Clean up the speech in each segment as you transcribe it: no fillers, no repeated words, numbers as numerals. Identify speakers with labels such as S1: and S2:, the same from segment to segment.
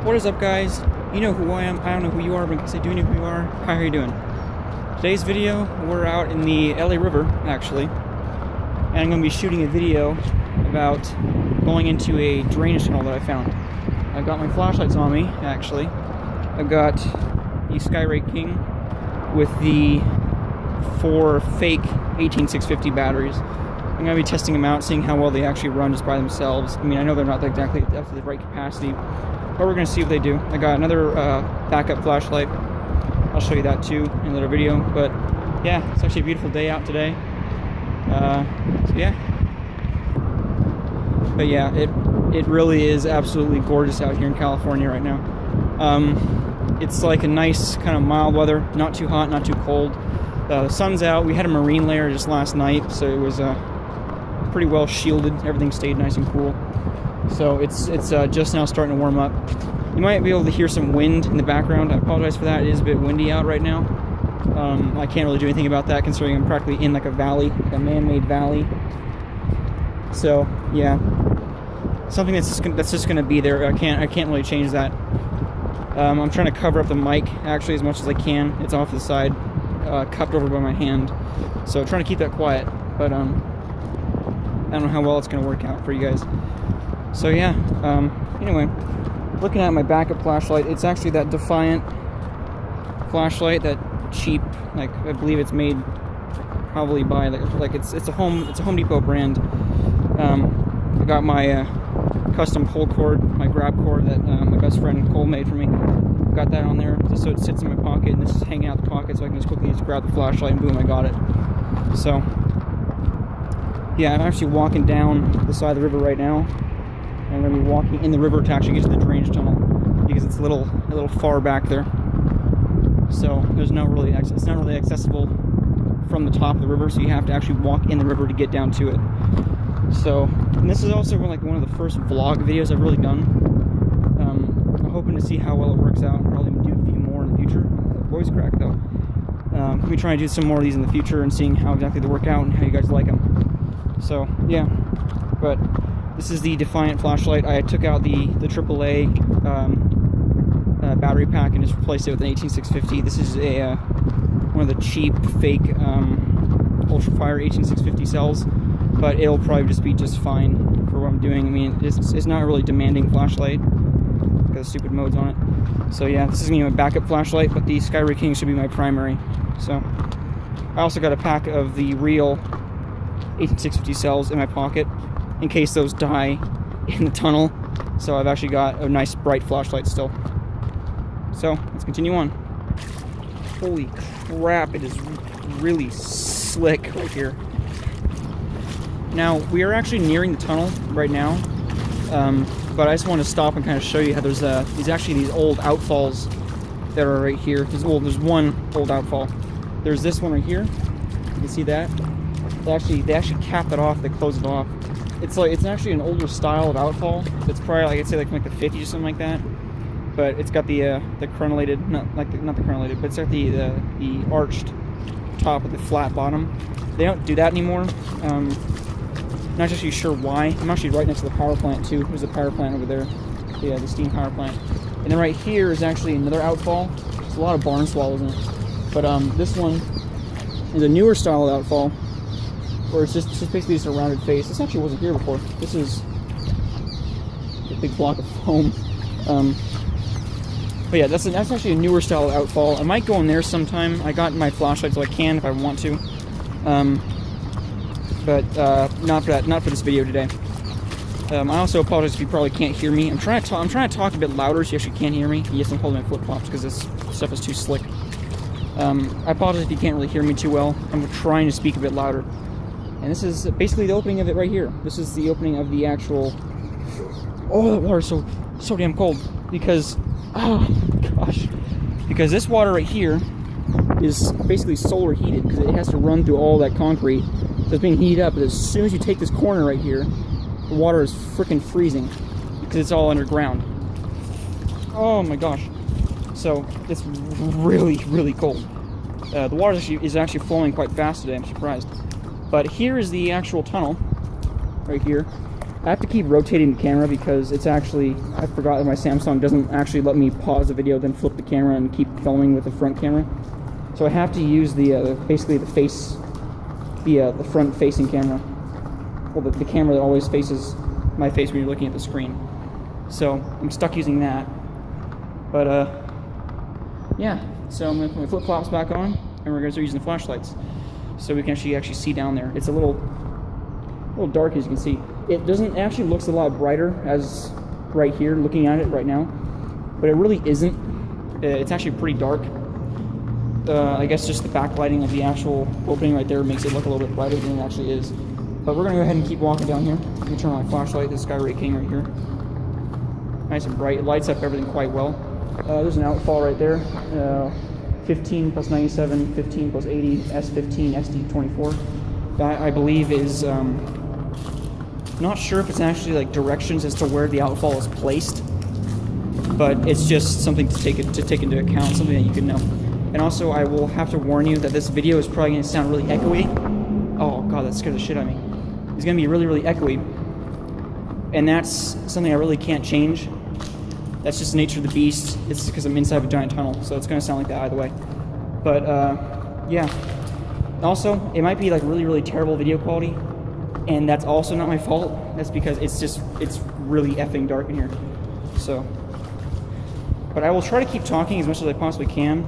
S1: What is up, guys? You know who I am. I don't know who you are, but in case I do know who you are, hi, how you doing? Today's video, we're out in the LA River, actually, and I'm going to be shooting a video about going into a drainage tunnel that I found. I've got my flashlights on me, actually. I've got the Skyrake King with the 4 fake 18650 batteries. I'm going to be testing them out, seeing how well they actually run just by themselves. I mean, I know they're not exactly up to the right capacity, but we're going to see what they do. I got another backup flashlight. I'll show you that too in another video. But yeah, it's actually a beautiful day out today. So yeah. But yeah, it really is absolutely gorgeous out here in California right now. It's like a nice kind of mild weather, not too hot, not too cold. The sun's out. We had a marine layer just last night, so it was pretty well shielded. Everything stayed nice and cool. So it's just now starting to warm up. You might be able to hear some wind in the background. I apologize for that. It is a bit windy out right now. I can't really do anything about that, considering I'm practically in like a valley, like a man-made valley. So yeah, something that's just gonna be there. I can't really change that. I'm trying to cover up the mic actually as much as I can. It's off to the side, cupped over by my hand. So trying to keep that quiet, but I don't know how well it's gonna work out for you guys. So yeah, anyway, looking at my backup flashlight, it's actually that Defiant Flashlight, that cheap, like I believe it's made probably by like it's a Home Depot brand. I got my custom pull cord, my grab cord that my best friend Cole made for me. Got that on there just so it sits in my pocket, and this is hanging out the pocket, so I can just quickly grab the flashlight and boom, I got it. So yeah, I'm actually walking down the side of the river right now. I'm going to be walking in the river to actually get to the drainage tunnel because it's a little far back there. So there's no really it's not really accessible from the top of the river, so you have to actually walk in the river to get down to it. So, and this is also like one of the first vlog videos I've really done. I'm hoping to see how well it works out. Probably do a few more in the future. Voice crack though. I'll be trying to do some more of these in the future and seeing how exactly they work out and how you guys like them. So yeah, but this is the Defiant Flashlight. I took out the AAA battery pack and just replaced it with an 18650. This is a one of the cheap fake Ultrafire 18650 cells, but it'll probably just be just fine for what I'm doing. I mean, it's not a really demanding flashlight. Got the stupid modes on it. So yeah, this is gonna be my backup flashlight, but the Skyrake King should be my primary. So I also got a pack of the real 18650 cells in my pocket in case those die in the tunnel. So I've actually got a nice bright flashlight still. So let's continue on. Holy crap, it is really slick right here. Now we are actually nearing the tunnel right now, but I just want to stop and kind of show you how there's these old outfalls that are right here. There's one old outfall. There's this one right here. You can see that. They actually cap it off. They close it off. It's actually an older style of outfall. It's probably like I'd say like the 50s or something like that. But it's got the crenellated, not the crenellated, but it's got the arched top with the flat bottom. They don't do that anymore. Not actually sure why. I'm actually right next to the power plant too. There's a power plant over there. Yeah, the steam power plant. And then right here is actually another outfall. There's a lot of barn swallows in it. But this one is a newer style of outfall, where it's just basically just a rounded face. This actually wasn't here before. This is a big block of foam. But yeah, that's actually a newer style of outfall. I might go in there sometime. I got my flashlight so I can if I want to. But not for this video today. I also apologize if you probably can't hear me. I'm trying to talk a bit louder so you actually can't hear me. Yes, I'm holding my flip-flops because this stuff is too slick. I apologize if you can't really hear me too well. I'm trying to speak a bit louder. And this is basically the opening of it right here. This is the opening of the actual... Oh, that water's so damn cold. Because... Oh, gosh. Because this water right here is basically solar heated because it has to run through all that concrete. So it's being heated up, but as soon as you take this corner right here, the water is freaking freezing because it's all underground. Oh my gosh. So it's really, really cold. The water is actually flowing quite fast today, I'm surprised. But here is the actual tunnel, right here. I have to keep rotating the camera because it's actually, I forgot that my Samsung doesn't actually let me pause the video, then flip the camera and keep filming with the front camera. So I have to use the, basically the face, the front facing camera. Well, the camera that always faces my face when you're looking at the screen. So I'm stuck using that. But yeah, so I'm gonna put my flip flops back on and we're gonna start using the flashlights. So we can actually see down there. It's a little dark, as you can see. It doesn't actually looks a lot brighter as right here, looking at it right now, but it really isn't. It's actually pretty dark. I guess just the backlighting of the actual opening right there makes it look a little bit brighter than it actually is. But we're gonna go ahead and keep walking down here. Let me turn on my flashlight, the Skyray King right here. Nice and bright. It lights up everything quite well. There's an outfall right there. 15 plus 97, 15 plus 80, S15, SD24. That I believe is, not sure if it's actually like directions as to where the outfall is placed, but it's just something to take into account, something that you can know. And also, I will have to warn you that this video is probably going to sound really echoey. Oh god, that scared the shit out of me. It's going to be really, really echoey, and that's something I really can't change. That's just the nature of the beast. It's because I'm inside of a giant tunnel, so it's going to sound like that either way. But yeah. Also, it might be like really, really terrible video quality, and that's also not my fault. That's because it's really effing dark in here. So, but I will try to keep talking as much as I possibly can.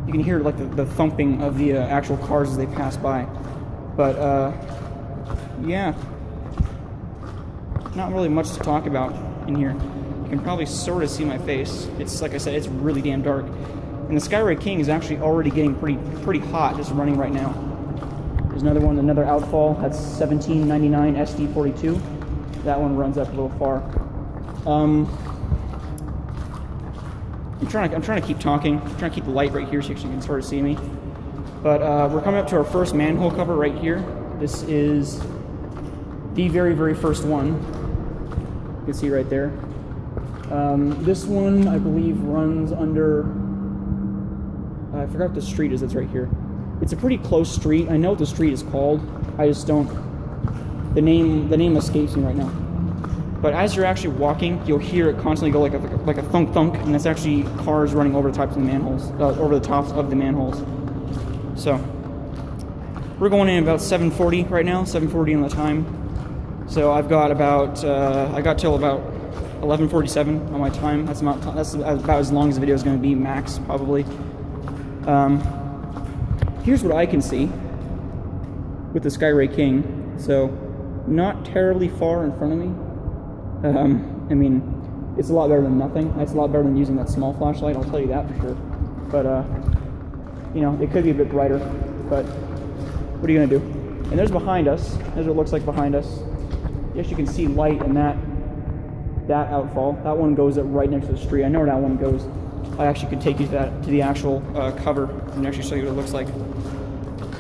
S1: You can hear like the thumping of the actual cars as they pass by. But yeah, not really much to talk about in here. You can probably sort of see my face. It's like I said, it's really damn dark. And the Skyray King is actually already getting pretty hot just running right now. There's another one, another outfall. That's 1799 SD42. That one runs up a little far. I'm trying to keep talking. I'm trying to keep the light right here so you can sort of see me. But we're coming up to our first manhole cover right here. This is the very, very first one. You can see right there. This one, I believe, runs under... I forgot what the street is. It's right here. It's a pretty close street. I know what the street is called. I just don't... The name escapes me right now. But as you're actually walking, you'll hear it constantly go like a thunk thunk, and that's actually cars running over the tops of the manholes, over the tops of the manholes. So we're going in about 7:40 right now, 7:40 on the time. So I've got about I got till about 11:47 on my time. That's about as long as the video is going to be, max probably. Here's what I can see with the Skyray King. So not terribly far in front of me. I mean, it's a lot better than nothing. It's a lot better than using that small flashlight, I'll tell you that for sure. But, you know, it could be a bit brighter, but what are you going to do? And there's behind us, there's what it looks like behind us. Yes, you can see light in that outfall. That one goes up right next to the street. I know where that one goes. I actually could take you to the actual cover and actually show you what it looks like.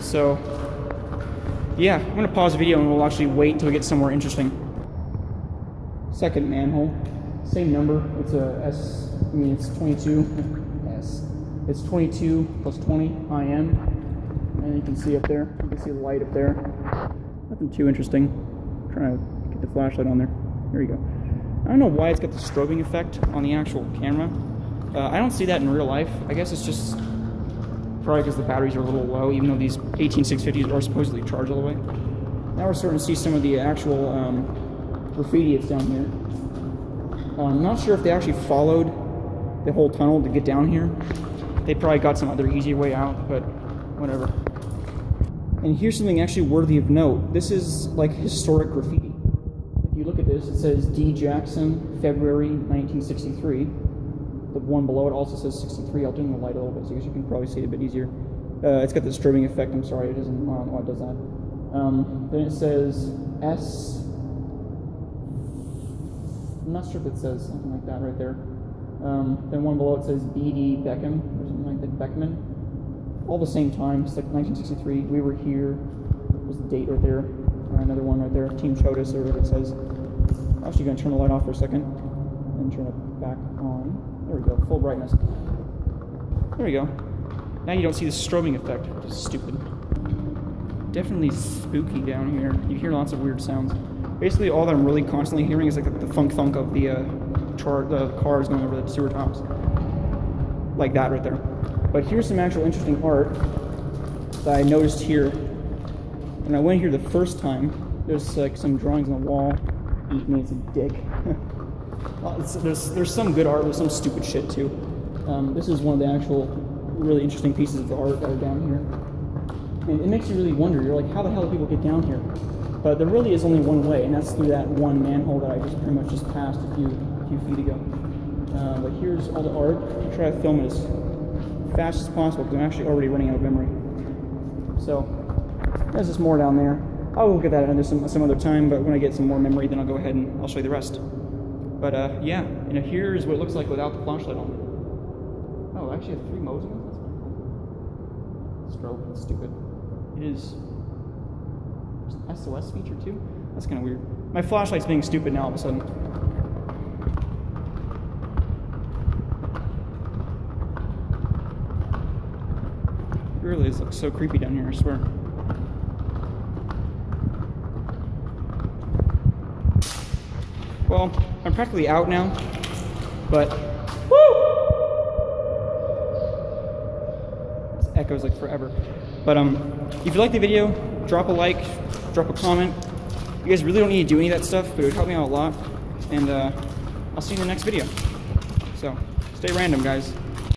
S1: So, yeah, I'm going to pause the video and we'll actually wait until we get somewhere interesting. Second manhole, same number. It's it's 22. Yes, it's 22 plus 20 IM, and you can see up there. You can see the light up there. Nothing too interesting. I'm trying to get the flashlight on there. There you go. I don't know why it's got the strobing effect on the actual camera. I don't see that in real life. I guess it's just probably because the batteries are a little low, even though these 18650s are supposedly charged all the way. Now we're starting to see some of the actual graffiti that's down here. I'm not sure if they actually followed the whole tunnel to get down here. They probably got some other easier way out, but whatever. And here's something actually worthy of note. This is like historic graffiti. If you look at this, it says D. Jackson, February 1963. The one below it also says 63. I'll dim the light a little bit so you can probably see it a bit easier. It's got the strobing effect. I'm sorry, it doesn't. I don't know why it does that. Then it says S. I'm not sure if it says something like that right there. Then one below it says B.D. Beckham, or something like that, Beckman. All the same time, it's like 1963, we were here, was the date right there. Another one right there, Team Chodas, or whatever it says. I'm actually going to turn the light off for a second, and turn it back on. There we go, full brightness. There we go. Now you don't see the strobing effect, which is stupid. definitely spooky down here. You hear lots of weird sounds. Basically, all that I'm really constantly hearing is like the thunk of the cars going over the sewer tops. Like that right there. But here's some actual interesting art that I noticed here. When I went here the first time, there's like some drawings on the wall. Eat me, it's a dick. There's some good art, there's some stupid shit too. This is one of the actual really interesting pieces of art that are down here. And it makes you really wonder, you're like, how the hell do people get down here? But there really is only one way, and that's through that one manhole that I just pretty much just passed a few feet ago. But here's all the art. I'll try to film it as fast as possible because I'm actually already running out of memory. So there's just more down there. I'll look at that another some other time, but when I get some more memory, then I'll go ahead and I'll show you the rest. But yeah, and here's what it looks like without the flashlight on. Oh, I actually have 3 modes in it. That's pretty cool. Strobe, that's stupid. It is an SOS feature too. That's kind of weird. My flashlight's being stupid now all of a sudden. It really looks so creepy down here, I swear. Well, I'm practically out now, but woo! This echoes like forever. But if you like the video, drop a like, drop a comment. You guys really don't need to do any of that stuff, but it would help me out a lot. And I'll see you in the next video. So, stay random, guys.